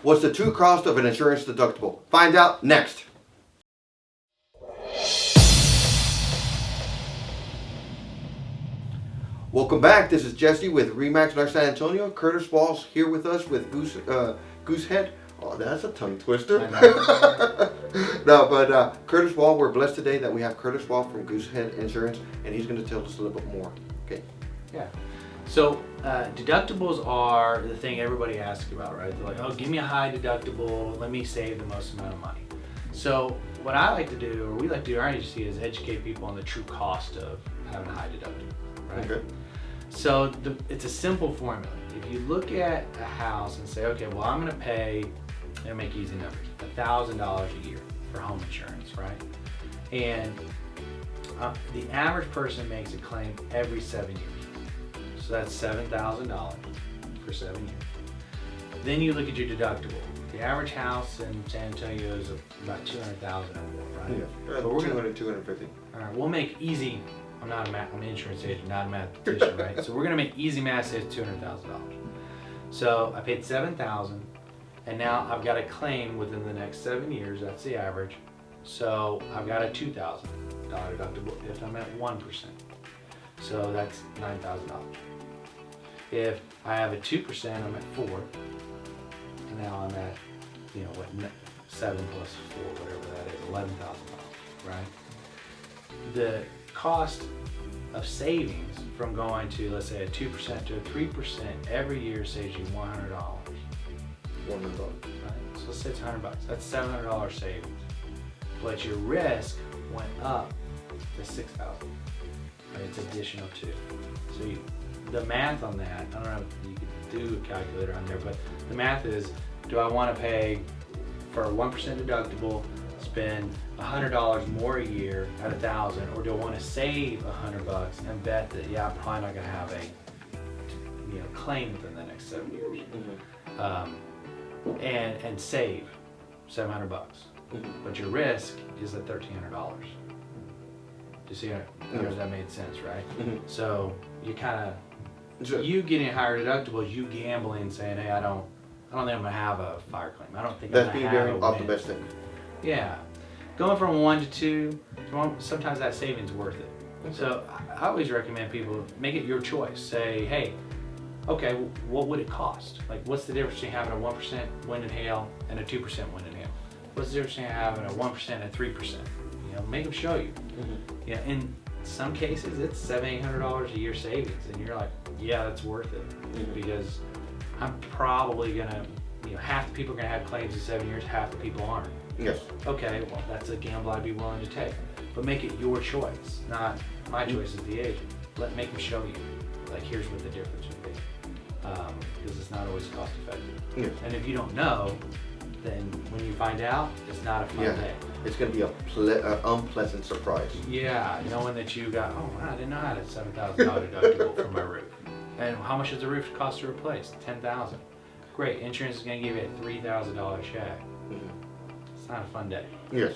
What's the true cost of an insurance deductible? Find out next. Welcome back. This is Jesse with REMAX North San Antonio. Curtis Wall's here with us with Goosehead. Oh, that's a tongue twister. No, but Curtis Wall, we're blessed today that we have Curtis Wall from Goosehead Insurance, and he's going to tell us a little bit more. Okay. Yeah. So deductibles are the thing everybody asks about, right? They're like, oh, give me a high deductible, let me save the most amount of money. So what I like to do, or we like to do in our agency, is educate people on the true cost of having a high deductible, right? Okay. So it's a simple formula. If you look at a house and say, okay, well, I'm going to pay, and make easy numbers, $1,000 a year for home insurance, right? And the average person makes a claim every 7 years. So that's $7,000 for 7 years. Then you look at your deductible. The average house in San Antonio is about $200,000 or more, right? Yeah, but we're 250. All right, we'll make easy. I'm an insurance agent, not a mathematician, right? So we're gonna make easy math say it's $200,000. So I paid $7,000, and now I've got a claim within the next 7 years. That's the average. So I've got a $2,000 deductible if I'm at 1%. So that's $9,000. If I have a 2%, I'm at 4, and now I'm at, 7 plus 4, whatever that is, $11,000, right? The cost of savings from going to, let's say, a 2% to a 3% every year saves you $100. $100. Right? So let's say it's $100. That's $700 savings. But your risk went up to $6,000. Right? It's additional too. So the math on that, I don't know if you could do a calculator on there, but the math is, do I want to pay for a 1% deductible, spend $100 more a year at $1,000, or do I want to save $100 and bet that I'm probably not going to have a claim within the next 7 years, and save $700, but your risk is at $1,300. Do you see? That made sense, right? So you kind of you getting a higher deductible is you gambling, saying, hey, I don't think I'm going to have a fire claim. I don't think that's I'm being going to very have optimistic. Yeah. Going from 1 to 2, sometimes that savings is worth it. So I always recommend people make it your choice. Say, hey, okay, what would it cost? Like, what's the difference between having a 1% wind and hail and a 2% wind and hail? What's the difference between having a 1% and 3%? Make them show you. Yeah, in some cases, it's $700-800 a year savings, and you're like, yeah, that's worth it, because I'm probably gonna, half the people are gonna have claims in 7 years, half the people aren't. Yes. Okay, well, that's a gamble I'd be willing to take. But make it your choice, not my choice as the agent. Make them show you, like, here's what the difference would be. Because it's not always cost effective. Yes. And if you don't know, then when you find out, it's not a fun day. It's going to be an unpleasant surprise. Yeah, knowing that you got, I didn't know I had a $7,000 deductible for my roof. And how much does the roof cost to replace? $10,000. Great, insurance is going to give you a $3,000 check. It's not a fun day. Yes.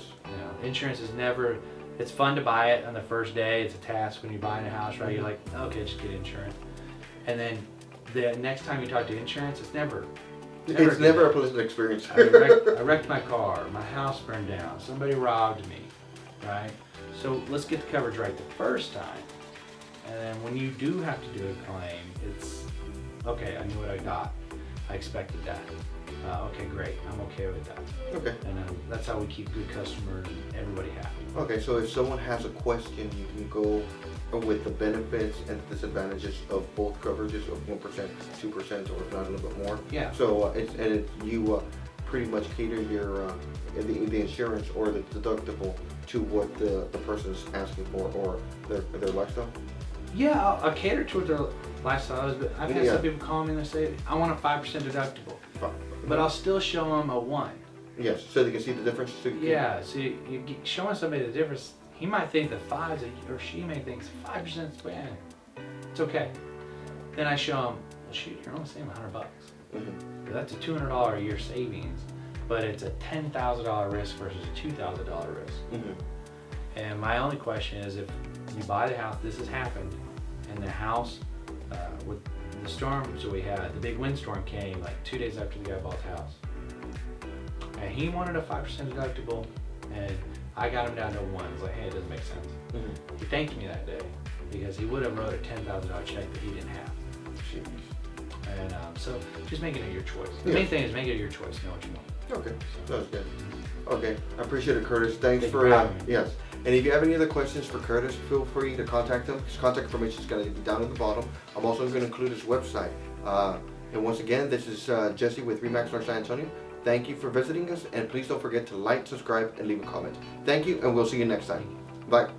Insurance is never, it's fun to buy it on the first day. It's a task when you're buying a house, right? You're like, okay, just get insurance. And then the next time you talk to insurance, it's never a pleasant experience. I wrecked my car, my house burned down, somebody robbed me, right? So let's get the coverage right the first time. And then when you do have to do a claim, it's, okay, I knew what I got. I expected that. Okay, great. I'm okay with that. Okay. And that's how we keep good customers and everybody happy. Okay, so if someone has a question, you can go with the benefits and disadvantages of both coverages of 1%, 2%, or if not a little bit more. Yeah. So you pretty much cater your the insurance or the deductible to what the person is asking for or their lifestyle. Yeah, I'll cater to what their lifestyle is, but I've had some people call me and they say, I want a 5% deductible, but I'll still show them a 1. Yes, so they can see the difference. So you showing somebody the difference, he might think that 5 or she may think 5% is bad. It's okay. Then I show them, well, shoot, you're only saving $100. That's a $200 a year savings, but it's a $10,000 risk versus a $2,000 risk. And my only question is, if you buy the house, this has happened, and the house, with the storms that we had, the big windstorm came like 2 days after the guy bought the house. he wanted a 5% deductible, and I got him down to 1. It's like, hey, it doesn't make sense. Mm-hmm. He thanked me that day because he would have wrote a $10,000 check that he didn't have. Jeez. And so just making it your choice. The Yeah. main thing is make it your choice. Know what you want. Okay, sounds good. Okay, I appreciate it, Curtis. Thanks Thank you for for having me. yes. And if you have any other questions for Curtis, feel free to contact him. His contact information is going to be down at the bottom. I'm also going to include his website. And once again, this is Jesse with REMAX North San Antonio. Thank you for visiting us, and please don't forget to like, subscribe, and leave a comment. Thank you, and we'll see you next time. Bye.